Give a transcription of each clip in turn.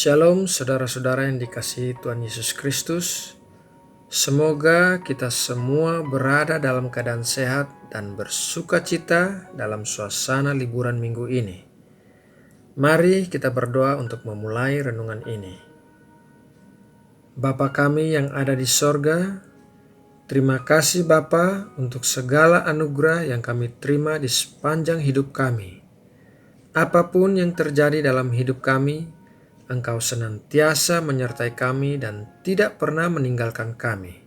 Shalom saudara-saudara yang dikasihi Tuhan Yesus Kristus. Semoga kita semua berada dalam keadaan sehat dan bersuka cita dalam suasana liburan minggu ini. Mari kita berdoa untuk memulai renungan ini. Bapa kami yang ada di sorga, terima kasih Bapa untuk segala anugerah yang kami terima di sepanjang hidup kami. Apapun yang terjadi dalam hidup kami, Engkau senantiasa menyertai kami dan tidak pernah meninggalkan kami.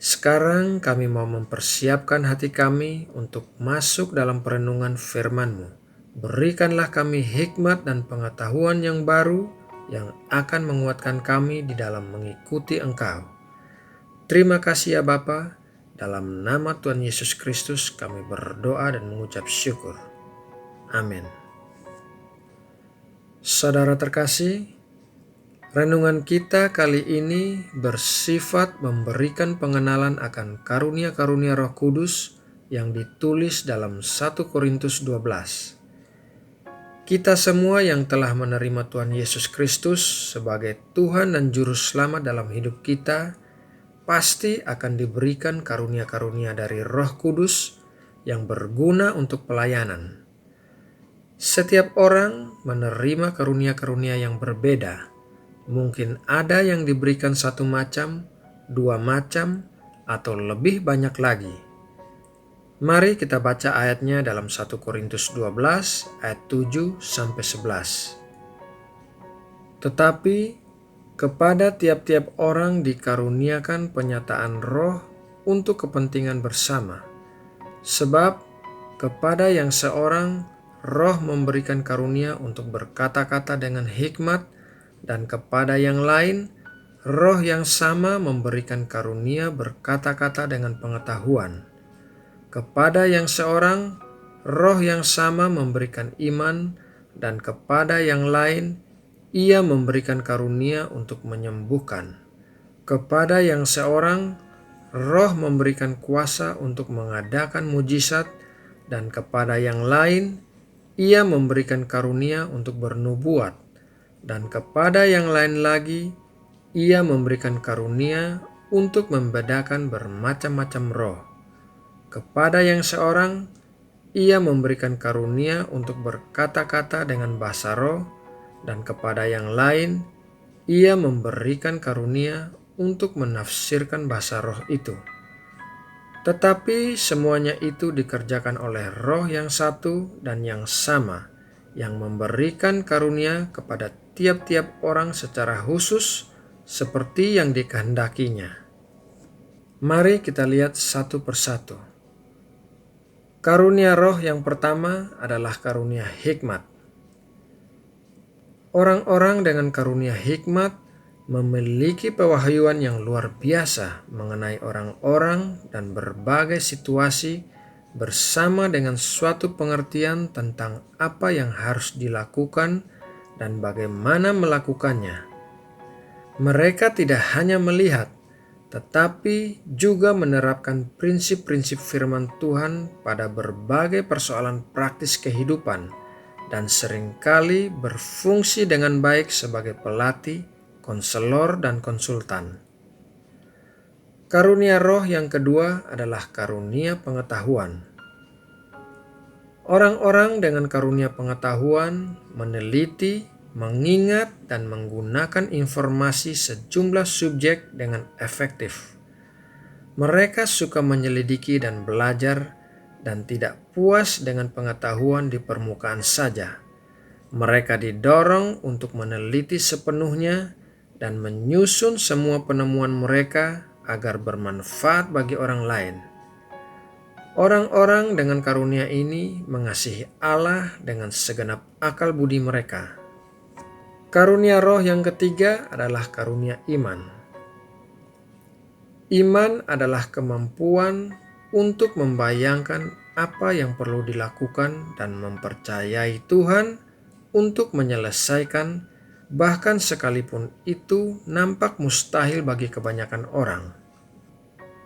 Sekarang kami mau mempersiapkan hati kami untuk masuk dalam perenungan firman-Mu. Berikanlah kami hikmat dan pengetahuan yang baru yang akan menguatkan kami di dalam mengikuti Engkau. Terima kasih ya Bapa, dalam nama Tuhan Yesus Kristus kami berdoa dan mengucap syukur. Amin. Saudara terkasih, renungan kita kali ini bersifat memberikan pengenalan akan karunia-karunia Roh Kudus yang ditulis dalam 1 Korintus 12. Kita semua yang telah menerima Tuhan Yesus Kristus sebagai Tuhan dan Juru Selamat dalam hidup kita, pasti akan diberikan karunia-karunia dari Roh Kudus yang berguna untuk pelayanan. Setiap orang menerima karunia-karunia yang berbeda. Mungkin ada yang diberikan satu macam, dua macam, atau lebih banyak lagi. Mari kita baca ayatnya dalam 1 Korintus 12 ayat 7-11. Tetapi kepada tiap-tiap orang dikaruniakan penyataan roh untuk kepentingan bersama. Sebab kepada yang seorang Roh memberikan karunia untuk berkata-kata dengan hikmat, dan kepada yang lain, Roh yang sama memberikan karunia berkata-kata dengan pengetahuan. Kepada yang seorang, Roh yang sama memberikan iman, dan kepada yang lain, Ia memberikan karunia untuk menyembuhkan. Kepada yang seorang, Roh memberikan kuasa untuk mengadakan mujizat, dan kepada yang lain, Ia memberikan karunia untuk bernubuat, dan kepada yang lain lagi, Ia memberikan karunia untuk membedakan bermacam-macam roh. Kepada yang seorang, Ia memberikan karunia untuk berkata-kata dengan bahasa roh, dan kepada yang lain, Ia memberikan karunia untuk menafsirkan bahasa roh itu. Tetapi semuanya itu dikerjakan oleh Roh yang satu dan yang sama, yang memberikan karunia kepada tiap-tiap orang secara khusus seperti yang dikehendakinya. Mari kita lihat satu persatu. Karunia roh yang pertama adalah karunia hikmat. Orang-orang dengan karunia hikmat memiliki pewahyuan yang luar biasa mengenai orang-orang dan berbagai situasi bersama dengan suatu pengertian tentang apa yang harus dilakukan dan bagaimana melakukannya. Mereka tidak hanya melihat, tetapi juga menerapkan prinsip-prinsip firman Tuhan pada berbagai persoalan praktis kehidupan dan seringkali berfungsi dengan baik sebagai pelatih, konselor, dan konsultan. Karunia roh yang kedua adalah karunia pengetahuan. Orang-orang dengan karunia pengetahuan meneliti, mengingat, dan menggunakan informasi sejumlah subjek dengan efektif. Mereka suka menyelidiki dan belajar dan tidak puas dengan pengetahuan di permukaan saja. Mereka didorong untuk meneliti sepenuhnya dan menyusun semua penemuan mereka agar bermanfaat bagi orang lain. Orang-orang dengan karunia ini mengasihi Allah dengan segenap akal budi mereka. Karunia roh yang ketiga adalah karunia iman. Iman adalah kemampuan untuk membayangkan apa yang perlu dilakukan dan mempercayai Tuhan untuk menyelesaikan, bahkan sekalipun itu nampak mustahil bagi kebanyakan orang.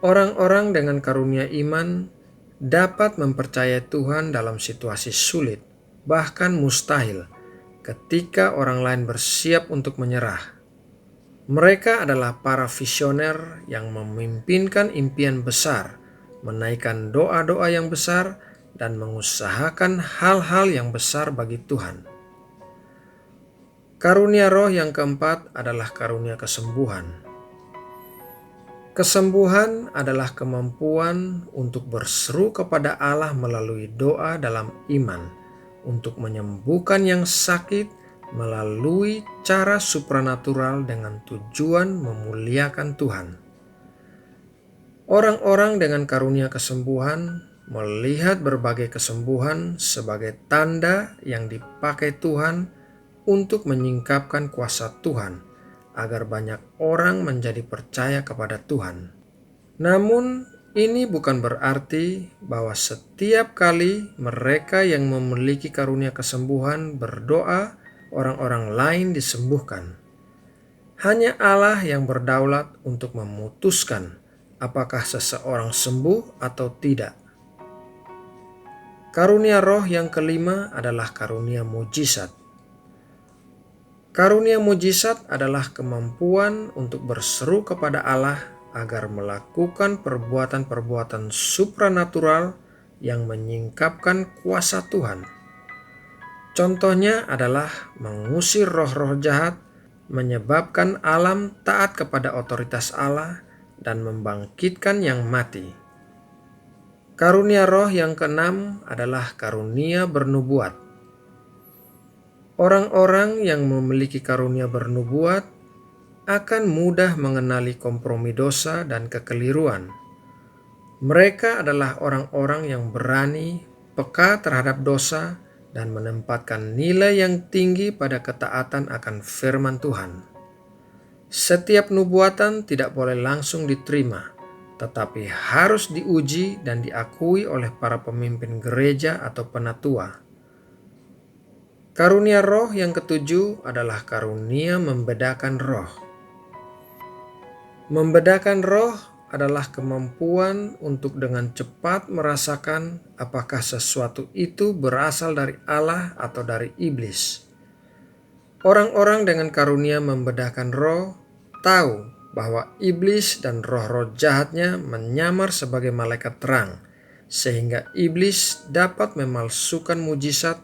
Orang-orang dengan karunia iman dapat mempercayai Tuhan dalam situasi sulit, bahkan mustahil, ketika orang lain bersiap untuk menyerah. Mereka adalah para visioner yang memimpinkan impian besar, menaikkan doa-doa yang besar, dan mengusahakan hal-hal yang besar bagi Tuhan. Karunia roh yang keempat adalah karunia kesembuhan. Kesembuhan adalah kemampuan untuk berseru kepada Allah melalui doa dalam iman, untuk menyembuhkan yang sakit melalui cara supranatural dengan tujuan memuliakan Tuhan. Orang-orang dengan karunia kesembuhan melihat berbagai kesembuhan sebagai tanda yang dipakai Tuhan untuk menyingkapkan kuasa Tuhan, agar banyak orang menjadi percaya kepada Tuhan. Namun, ini bukan berarti bahwa setiap kali mereka yang memiliki karunia kesembuhan berdoa, orang-orang lain disembuhkan. Hanya Allah yang berdaulat untuk memutuskan apakah seseorang sembuh atau tidak. Karunia roh yang kelima adalah karunia mujizat. Karunia mujizat adalah kemampuan untuk berseru kepada Allah agar melakukan perbuatan-perbuatan supranatural yang menyingkapkan kuasa Tuhan. Contohnya adalah mengusir roh-roh jahat, menyebabkan alam taat kepada otoritas Allah, dan membangkitkan yang mati. Karunia roh yang keenam adalah karunia bernubuat. Orang-orang yang memiliki karunia bernubuat akan mudah mengenali kompromi dosa dan kekeliruan. Mereka adalah orang-orang yang berani, peka terhadap dosa, dan menempatkan nilai yang tinggi pada ketaatan akan firman Tuhan. Setiap nubuatan tidak boleh langsung diterima, tetapi harus diuji dan diakui oleh para pemimpin gereja atau penatua. Karunia roh yang ketujuh adalah karunia membedakan roh. Membedakan roh adalah kemampuan untuk dengan cepat merasakan apakah sesuatu itu berasal dari Allah atau dari iblis. Orang-orang dengan karunia membedakan roh tahu bahwa iblis dan roh-roh jahatnya menyamar sebagai malaikat terang, sehingga iblis dapat memalsukan mujizat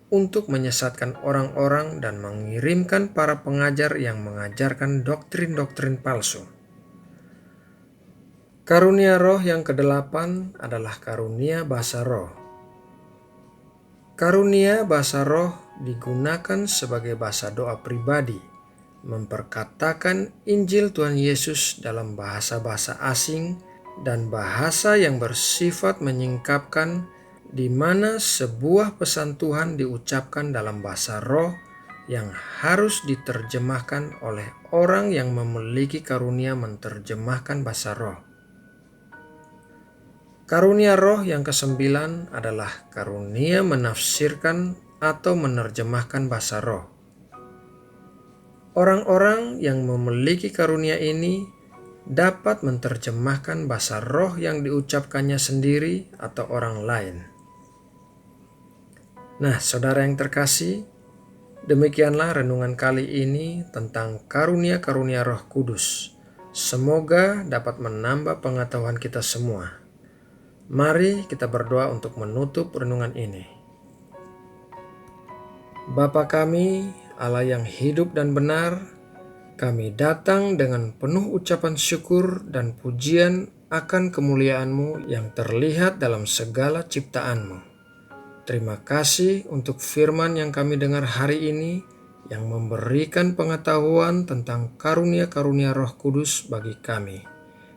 untuk menyesatkan orang-orang dan mengirimkan para pengajar yang mengajarkan doktrin-doktrin palsu. Karunia roh yang kedelapan adalah karunia bahasa roh. Karunia bahasa roh digunakan sebagai bahasa doa pribadi, memperkatakan Injil Tuhan Yesus dalam bahasa-bahasa asing dan bahasa yang bersifat menyingkapkan, di mana sebuah pesan Tuhan diucapkan dalam bahasa roh yang harus diterjemahkan oleh orang yang memiliki karunia menerjemahkan bahasa roh. Karunia roh yang kesembilan adalah karunia menafsirkan atau menerjemahkan bahasa roh. Orang-orang yang memiliki karunia ini dapat menerjemahkan bahasa roh yang diucapkannya sendiri atau orang lain. Nah, saudara yang terkasih, demikianlah renungan kali ini tentang karunia-karunia Roh Kudus. Semoga dapat menambah pengetahuan kita semua. Mari kita berdoa untuk menutup renungan ini. Bapa kami, Allah yang hidup dan benar, kami datang dengan penuh ucapan syukur dan pujian akan kemuliaan-Mu yang terlihat dalam segala ciptaan-Mu. Terima kasih untuk firman yang kami dengar hari ini yang memberikan pengetahuan tentang karunia-karunia Roh Kudus bagi kami.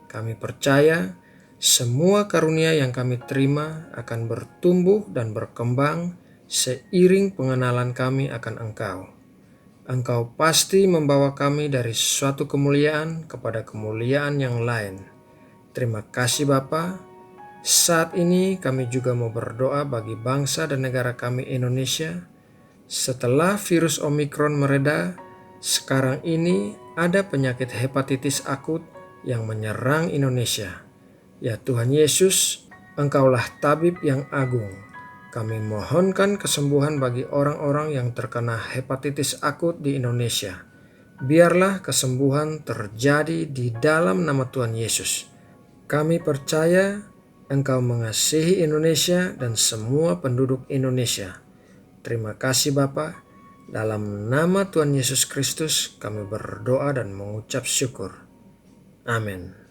Kami percaya semua karunia yang kami terima akan bertumbuh dan berkembang seiring pengenalan kami akan Engkau. Engkau pasti membawa kami dari suatu kemuliaan kepada kemuliaan yang lain. Terima kasih Bapa. Saat ini kami juga mau berdoa bagi bangsa dan negara kami Indonesia. Setelah virus Omikron mereda, sekarang ini ada penyakit hepatitis akut yang menyerang Indonesia. Ya Tuhan Yesus, Engkaulah tabib yang agung. Kami mohonkan kesembuhan bagi orang-orang yang terkena hepatitis akut di Indonesia. Biarlah kesembuhan terjadi di dalam nama Tuhan Yesus. Kami percaya Engkau mengasihi Indonesia dan semua penduduk Indonesia. Terima kasih Bapa. Dalam nama Tuhan Yesus Kristus kami berdoa dan mengucap syukur. Amin.